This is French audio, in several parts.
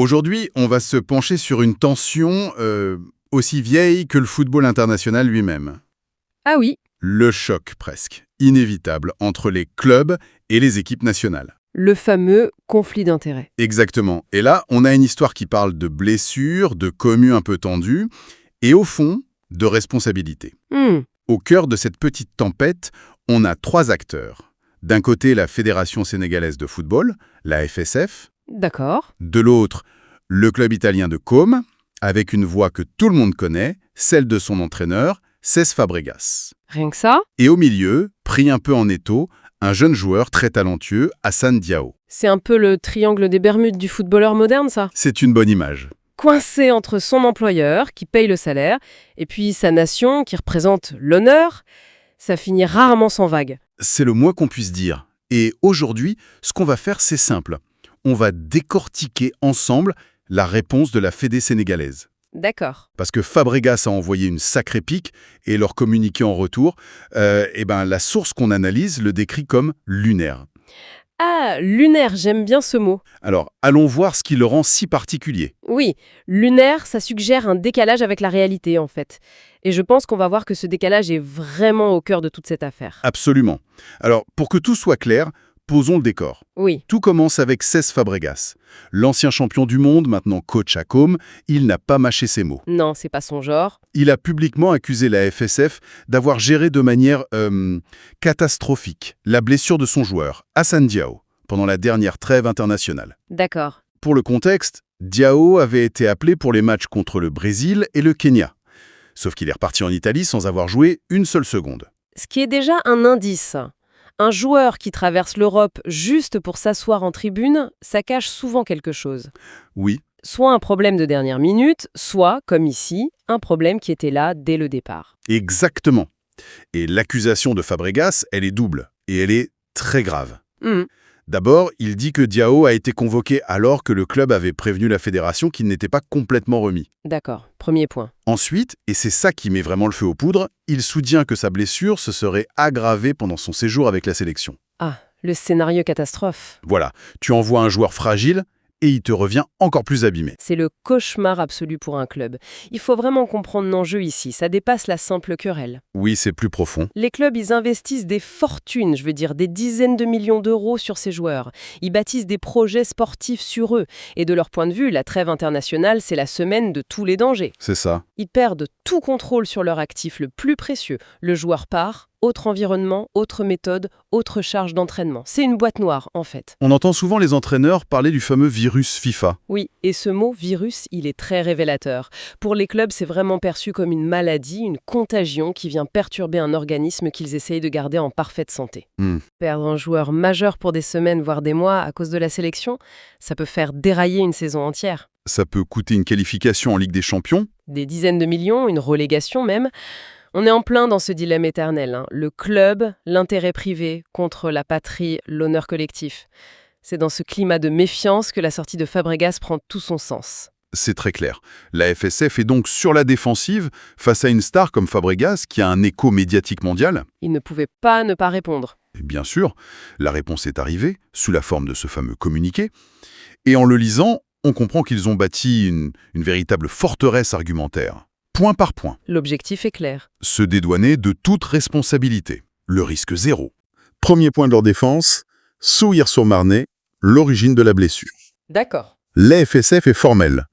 Aujourd'hui, on va se pencher sur une tension aussi vieille que le football international lui-même. Ah oui, Le choc presque, inévitable, entre les clubs et les équipes nationales. le fameux conflit d'intérêts. Exactement. Et là, on a une histoire qui parle de blessures, de commues un peu tendues, et au fond, de responsabilité. Hmm, Au cœur de cette petite tempête, on a trois acteurs. D'un côté, la Fédération sénégalaise de football, la FSF. d'accord. De l'autre, le club italien de Côme, avec une voix que tout le monde connaît, celle de son entraîneur, Cesc Fabregas. Rien que ça, Et au milieu, pris un peu en étau, un jeune joueur très talentueux, Hassan Diao. c'est un peu le triangle des Bermudes du footballeur moderne, ça. C'est une bonne image. Coincé entre son employeur, qui paye le salaire, et puis sa nation, qui représente l'honneur, ça finit rarement sans vague. C'est le moins qu'on puisse dire. Et aujourd'hui, ce qu'on va faire, c'est simple. On va décortiquer ensemble la réponse de la Fédé sénégalaise. D'accord. Parce que Fabregas a envoyé une sacrée pique et leur communiqué en retour, la source qu'on analyse le décrit comme lunaire. Ah, lunaire, j'aime bien ce mot. Alors, allons voir ce qui le rend si particulier. Oui, lunaire, ça suggère un décalage avec la réalité, en fait. Et je pense qu'on va voir que ce décalage est vraiment au cœur de toute cette affaire. Absolument. Alors, pour que tout soit clair, posons le décor. Oui, Tout commence avec Cesc Fabregas. L'ancien champion du monde, maintenant coach à Côme, il n'a pas mâché ses mots. non, c'est pas son genre. Il a publiquement accusé la FSF d'avoir géré de manière catastrophique la blessure de son joueur, Hassan Diao, pendant la dernière trêve internationale. D'accord. Pour le contexte, Diao avait été appelé pour les matchs contre le Brésil et le Kenya. Sauf qu'il est reparti en Italie sans avoir joué une seule seconde. Ce qui est déjà un indice. Un joueur qui traverse l'Europe juste pour s'asseoir en tribune, ça cache souvent quelque chose. Oui, Soit un problème de dernière minute, soit, comme ici, un problème qui était là dès le départ. exactement. Et l'accusation de Fabregas, elle est double. Et elle est très grave. Hmm, D'abord, il dit que Diao a été convoqué alors que le club avait prévenu la fédération qu'il n'était pas complètement remis. d'accord, premier point. Ensuite, et c'est ça qui met vraiment le feu aux poudres, il soutient que sa blessure se serait aggravée pendant son séjour avec la sélection. Ah, le scénario catastrophe. Voilà, tu envoies un joueur fragile et il te revient encore plus abîmé. C'est le cauchemar absolu pour un club. Il faut vraiment comprendre l'enjeu ici, ça dépasse la simple querelle. Oui, c'est plus profond. Les clubs, ils investissent des fortunes, je veux dire des dizaines de millions d'euros sur ces joueurs. Ils bâtissent des projets sportifs sur eux. Et de leur point de vue, la trêve internationale, c'est la semaine de tous les dangers. C'est ça. Ils perdent tout contrôle sur leur actif le plus précieux. Le joueur part, autre environnement, autre méthode, autre charge d'entraînement. C'est une boîte noire, en fait. On entend souvent les entraîneurs parler du fameux virus FIFA. Oui, et ce mot virus, il est très révélateur. Pour les clubs, c'est vraiment perçu comme une maladie, une contagion qui vient perturber un organisme qu'ils essayent de garder en parfaite santé. Perdre un joueur majeur pour des semaines, voire des mois à cause de la sélection, ça peut faire dérailler une saison entière. Ça peut coûter une qualification en Ligue des Champions. Des dizaines de millions, une relégation même. On est en plein dans ce dilemme éternel, hein. Le club, l'intérêt privé, contre la patrie, l'honneur collectif. C'est dans ce climat de méfiance que la sortie de Fabregas prend tout son sens. C'est très clair. La FSF est donc sur la défensive face à une star comme Fabregas qui a un écho médiatique mondial. Il ne pouvait pas ne pas répondre. Et bien sûr, la réponse est arrivée, sous la forme de ce fameux communiqué. Et en le lisant, on comprend qu'ils ont bâti une véritable forteresse argumentaire. Point par point. L'objectif est clair. Se dédouaner de toute responsabilité. Le risque zéro. Premier point de leur défense, Souhir-sur-Marne, l'origine de la blessure. D'accord. La FSF est formelle.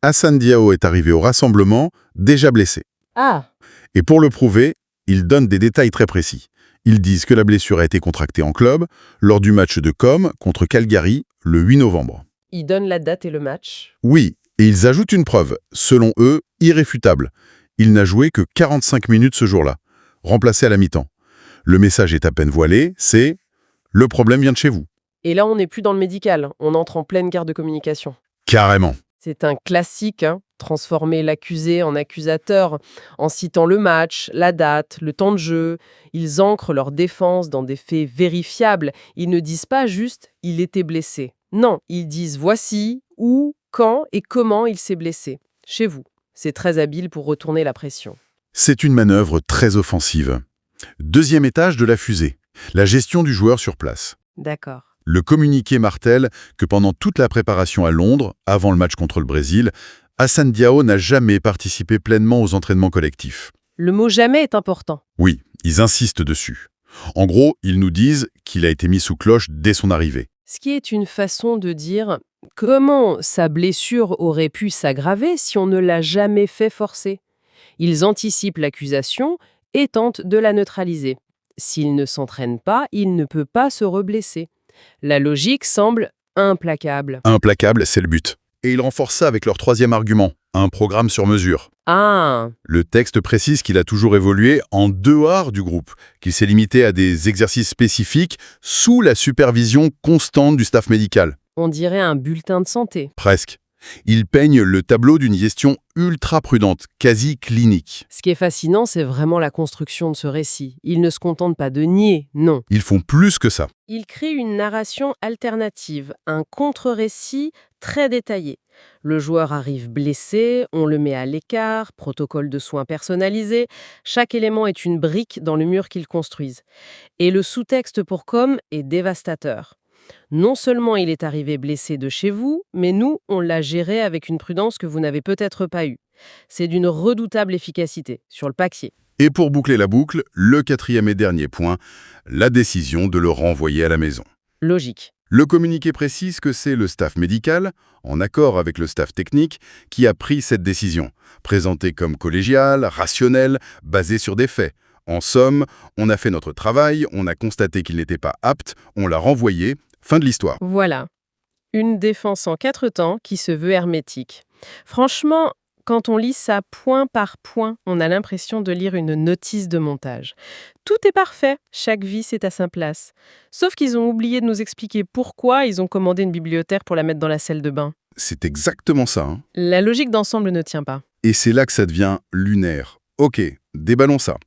Hassan Diao est arrivé au rassemblement, déjà blessé. Ah, Et pour le prouver, ils donnent des détails très précis. Ils disent que la blessure a été contractée en club, lors du match de Com contre Calgary, le 8 novembre. il donne la date et le match. Oui, et ils ajoutent une preuve, selon eux, irréfutable. Il n'a joué que 45 minutes ce jour-là, remplacé à la mi-temps. Le message est à peine voilé, c'est « le problème vient de chez vous ». Et là, on n'est plus dans le médical, on entre en pleine guerre de communication. Carrément. C'est un classique, hein, transformer l'accusé en accusateur en citant le match, la date, le temps de jeu. Ils ancrent leur défense dans des faits vérifiables. Ils ne disent pas juste « il était blessé ». Non, ils disent « voici, où, quand et comment il s'est blessé ». Chez vous. C'est très habile pour retourner la pression. C'est une manœuvre très offensive. Deuxième étage de la fusée, la gestion du joueur sur place. D'accord. Le communiqué martèle que pendant toute la préparation à Londres, avant le match contre le Brésil, Hassan Diao n'a jamais participé pleinement aux entraînements collectifs. Le mot jamais est important. Oui, ils insistent dessus. En gros, ils nous disent qu'il a été mis sous cloche dès son arrivée. Ce qui est une façon de dire comment sa blessure aurait pu s'aggraver si on ne l'a jamais fait forcer. Ils anticipent l'accusation et tentent de la neutraliser. S'il ne s'entraîne pas, il ne peut pas se reblesser. La logique semble implacable. Implacable, c'est le but. Et ils renforcent ça avec leur troisième argument, un programme sur mesure. Ah, Le texte précise qu'il a toujours évolué en dehors du groupe, qu'il s'est limité à des exercices spécifiques sous la supervision constante du staff médical. on dirait un bulletin de santé. Presque. Il peigne le tableau d'une gestion ultra prudente, quasi clinique. Ce qui est fascinant, c'est vraiment la construction de ce récit. Ils ne se contentent pas de nier, non. Ils font plus que ça. Ils créent une narration alternative, un contre-récit très détaillé. Le joueur arrive blessé, on le met à l'écart, protocole de soins personnalisé. Chaque élément est une brique dans le mur qu'ils construisent. Et le sous-texte pour com est dévastateur. Non seulement il est arrivé blessé de chez vous, mais nous, on l'a géré avec une prudence que vous n'avez peut-être pas eue. C'est d'une redoutable efficacité, sur le papier. Et pour boucler la boucle, le quatrième et dernier point, la décision de le renvoyer à la maison. Logique. Le communiqué précise que c'est le staff médical, en accord avec le staff technique, qui a pris cette décision, présentée comme collégiale, rationnelle, basée sur des faits. En somme, on a fait notre travail, on a constaté qu'il n'était pas apte, on l'a renvoyé, fin de l'histoire. Voilà. Une défense en 4 temps qui se veut hermétique. Franchement, quand on lit ça point par point, on a l'impression de lire une notice de montage. Tout est parfait, chaque vis est à sa place. Sauf qu'ils ont oublié de nous expliquer pourquoi ils ont commandé une bibliothèque pour la mettre dans la salle de bain. C'est exactement ça, hein. La logique d'ensemble ne tient pas. Et c'est là que ça devient lunaire. Ok, déballons ça.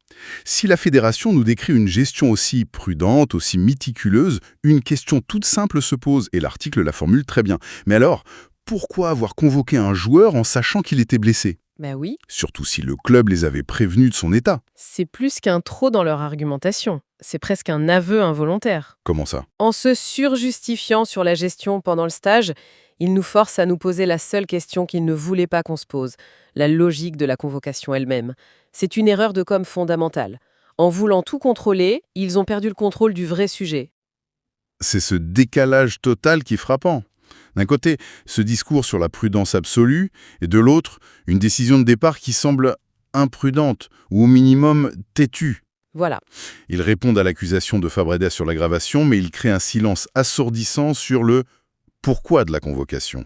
Si la fédération nous décrit une gestion aussi prudente, aussi méticuleuse, une question toute simple se pose, et l'article la formule très bien. Mais alors, pourquoi avoir convoqué un joueur en sachant qu'il était blessé? Bah oui, Surtout si le club les avait prévenus de son état. c'est plus qu'un trop dans leur argumentation. C'est presque un aveu involontaire. Comment ça? En se surjustifiant sur la gestion pendant le stage, ils nous forcent à nous poser la seule question qu'ils ne voulaient pas qu'on se pose, la logique de la convocation elle-même. C'est une erreur de com fondamentale. En voulant tout contrôler, ils ont perdu le contrôle du vrai sujet. C'est ce décalage total qui est frappant. D'un côté, ce discours sur la prudence absolue, et de l'autre, une décision de départ qui semble imprudente, ou au minimum têtue. Voilà. Ils répondent à l'accusation de Fabregas sur l'aggravation, mais ils créent un silence assourdissant sur le pourquoi de la convocation.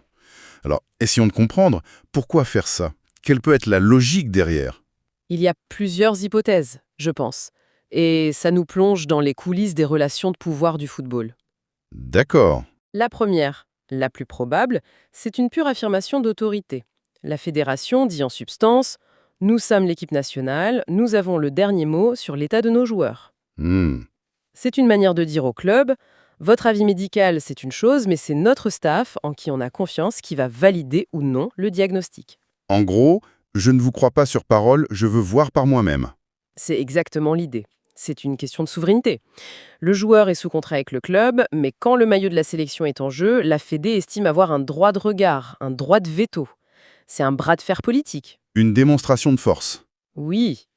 Alors, essayons de comprendre, pourquoi faire ça? Quelle peut être la logique derrière? Il y a plusieurs hypothèses, je pense. Et ça nous plonge dans les coulisses des relations de pouvoir du football. D'accord. La première, la plus probable, c'est une pure affirmation d'autorité. La fédération dit en substance « Nous sommes l'équipe nationale, nous avons le dernier mot sur l'état de nos joueurs ». C'est une manière de dire au club « Votre avis médical, c'est une chose, mais c'est notre staff, en qui on a confiance, qui va valider ou non le diagnostic. En gros, je ne vous crois pas sur parole, je veux voir par moi-même. » C'est exactement l'idée. C'est une question de souveraineté. Le joueur est sous contrat avec le club, mais quand le maillot de la sélection est en jeu, la Fédé estime avoir un droit de regard, un droit de veto. C'est un bras de fer politique. Une démonstration de force. Oui,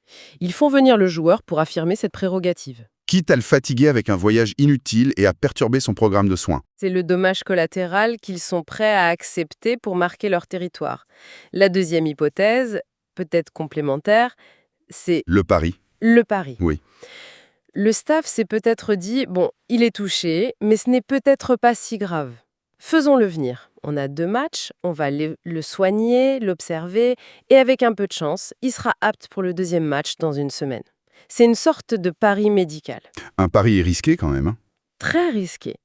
ils font venir le joueur pour affirmer cette prérogative. Quitte à le fatiguer avec un voyage inutile et à perturber son programme de soins. C'est le dommage collatéral qu'ils sont prêts à accepter pour marquer leur territoire. La deuxième hypothèse, peut-être complémentaire, c'est Le pari. le pari. Oui. Le staff s'est peut-être dit, bon, il est touché, mais ce n'est peut-être pas si grave. Faisons-le venir. On a 2 matchs, on va le soigner, l'observer, et avec un peu de chance, il sera apte pour le deuxième match dans une semaine. C'est une sorte de pari médical. Un pari risqué quand même, hein. Très risqué.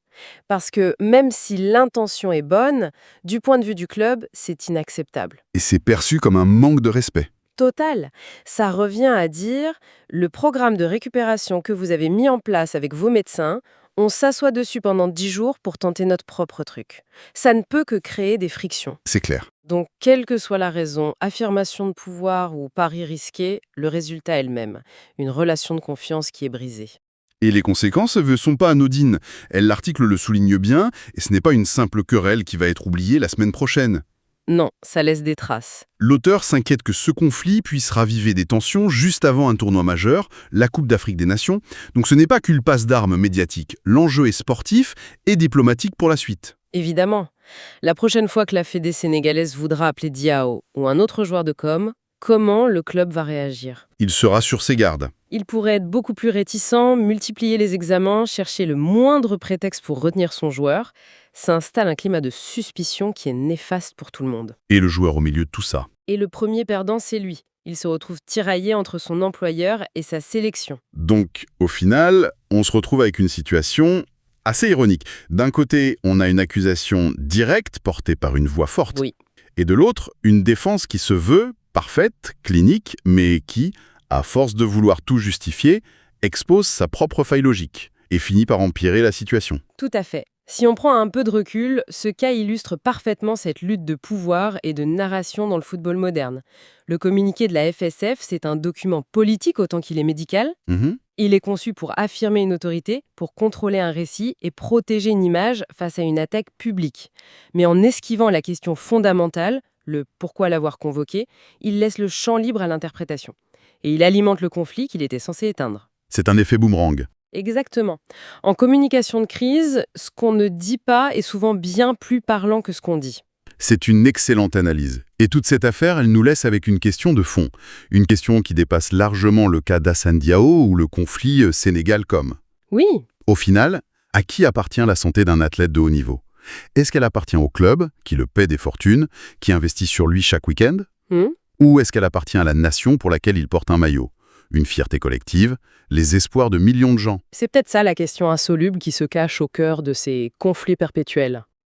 Parce que même si l'intention est bonne, du point de vue du club, c'est inacceptable. Et c'est perçu comme un manque de respect. Total. Ça revient à dire, le programme de récupération que vous avez mis en place avec vos médecins, on s'assoit dessus pendant 10 jours pour tenter notre propre truc. Ça ne peut que créer des frictions. C'est clair. Donc, quelle que soit la raison, affirmation de pouvoir ou pari risqué, le résultat est le même. Une relation de confiance qui est brisée. Et les conséquences ne sont pas anodines. L'article le souligne bien, et ce n'est pas une simple querelle qui va être oubliée la semaine prochaine. Non, ça laisse des traces. L'auteur s'inquiète que ce conflit puisse raviver des tensions juste avant un tournoi majeur, la Coupe d'Afrique des Nations. Donc ce n'est pas qu'une passe d'armes médiatique. L'enjeu est sportif et diplomatique pour la suite. Évidemment. La prochaine fois que la Fédé sénégalaise voudra appeler Diao ou un autre joueur de com, comment le club va réagir? Il sera sur ses gardes. Il pourrait être beaucoup plus réticent, multiplier les examens, chercher le moindre prétexte pour retenir son joueur. Ça installe un climat de suspicion qui est néfaste pour tout le monde. Et le joueur au milieu de tout ça. Et le premier perdant, c'est lui. Il se retrouve tiraillé entre son employeur et sa sélection. Donc, au final, on se retrouve avec une situation assez ironique. D'un côté, on a une accusation directe portée par une voix forte. Oui. Et de l'autre, une défense qui se veut parfaite, clinique, mais qui, à force de vouloir tout justifier, expose sa propre faille logique et finit par empirer la situation. Tout à fait. Si on prend un peu de recul, ce cas illustre parfaitement cette lutte de pouvoir et de narration dans le football moderne. Le communiqué de la FSF, c'est un document politique autant qu'il est médical. Il est conçu pour affirmer une autorité, pour contrôler un récit et protéger une image face à une attaque publique. Mais en esquivant la question fondamentale, le pourquoi l'avoir convoqué, il laisse le champ libre à l'interprétation. Et il alimente le conflit qu'il était censé éteindre. C'est un effet boomerang. Exactement. En communication de crise, ce qu'on ne dit pas est souvent bien plus parlant que ce qu'on dit. C'est une excellente analyse. Et toute cette affaire, elle nous laisse avec une question de fond. Une question qui dépasse largement le cas d'Hassane Diao ou le conflit Sénégal-Com. Oui. Au final, à qui appartient la santé d'un athlète de haut niveau? Est-ce qu'elle appartient au club, qui le paie des fortunes, qui investit sur lui chaque week-end? Ou est-ce qu'elle appartient à la nation pour laquelle il porte un maillot? Une fierté collective, les espoirs de millions de gens. C'est peut-être ça la question insoluble qui se cache au cœur de ces conflits perpétuels.